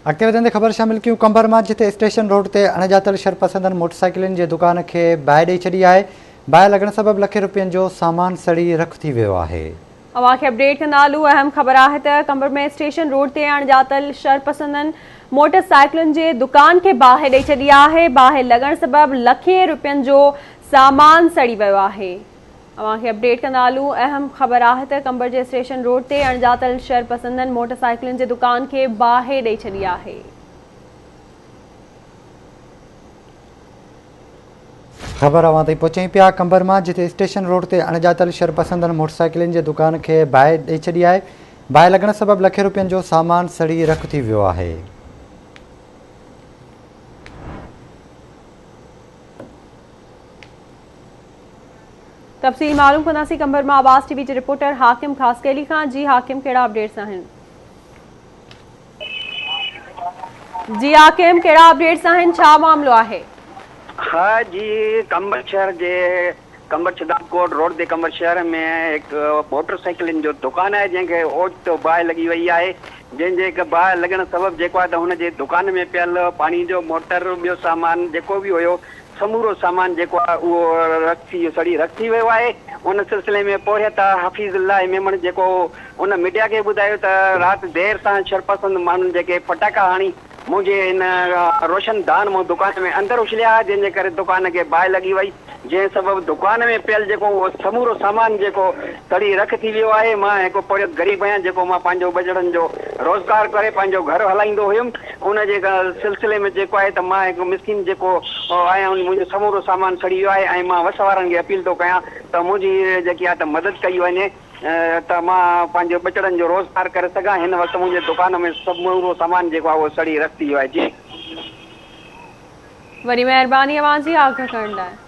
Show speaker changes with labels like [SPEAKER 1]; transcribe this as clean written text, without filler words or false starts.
[SPEAKER 1] अॻिते वधंदे ख़बर शामिल कयूं कंबर मां, जिते स्टेशन रोड ते अणॼातल शरपसंदनि मोटरसाइकिलुनि जे दुकान खे बाहि ॾेई छॾी आहे। बाहि लॻण सबबि लखे रुपयनि जो सामान सड़ी रख थी वियो आहे।
[SPEAKER 2] अवां खे अपडेट कंदा हलूं। अहम ख़बर आहे त कंबर में स्टेशन रोड ते अणॼातल शरपसंदनि मोटरसाइकिलुनि जे दुकान खे बाहि ॾेई छॾी आहे। बाहि लॻण सबबि लखे रुपयनि जो सामान सड़ी वियो आहे। अवां खे अपडेट कंदा हलूं। अहम ख़बर आहे त कंबर जे स्टेशन रोड ते अणॼातल शरपसंदनि मोटरसाइकिलुनि जे दुकान खे बाहि ॾेई छॾी आहे।
[SPEAKER 1] ख़बर अवां ताईं पहुचई पिया कंबर मां, जिते स्टेशन रोड ते अणॼातल शरपसंदनि मोटरसाइकिलुनि जे दुकान खे बाहि ॾेई छॾी आहे। बाहि लॻण सबबि लखे रुपयनि जो सामान सड़ी रख थी वियो आहे।
[SPEAKER 2] तफ़सील मालूम कंदासीं कंबर मां आवाज़ टीवी जे रिपोर्टर हाकिम ख़ासकेली खां। जी हाकिम, कहिड़ा अपडेट्स आहिनि? जी हाकिम, कहिड़ा अपडेट्स आहिनि? छा मामलो आहे?
[SPEAKER 3] हाँ जी, कंबर शहर जे कंबर छिदाकोट रोड ते कंबर शहर में हिकु मोटरसाइकिलनि जो दुकान आहे, जंहिंखे ओचितो बाहि लॻी वई आहे। जंहिंजे हिकु बाहि लॻण सबबि जेको आहे त हुनजे दुकान में पियल पाणी जो मोटर, ॿियो सामान जेको बि हुयो, समूरो सामान जेको आहे उहो सड़ी रख थी वियो आहे। उन सिलसिले में पोरियत हफ़ीज़ुल्लाह मेमण जेको उन मीडिया खे ॿुधायो त राति देरि सां शरपसंद माण्हुनि जेके फटाका हणी मुंहिंजे इन रोशनदान मां दुकान में अंदरि उछलिया, जंहिंजे करे दुकान खे बाहि लॻी वई, जंहिं सबबि दुकान में पियल जेको उहो समूरो सामान जेको सड़ी रख थी वियो आहे। मां हिकु पोरियत ग़रीब आहियां, जेको मां पंहिंजो बजड़नि जो रोज़गार करे पंहिंजो घर हलाईंदो हुयुमि। उन जे सिलसिले में जेको आहे त मां हिकु मिस्किन जेको आहियां, मुंहिंजो समूरो सामान सड़ी वियो आहे। ऐं मां वस वारनि खे अपील थो कयां त मुंहिंजी जेकी आहे त मदद कई वञे, त मां पंहिंजो बचड़नि जो रोज़गार करे सघां। हिन वक़्तु मुंहिंजे दुकान में समूरो सामान जेको आहे उहो सड़ी रख थी वियो आहे। जी
[SPEAKER 2] वरी महिरबानी अवां जी आगाह करण लाइ।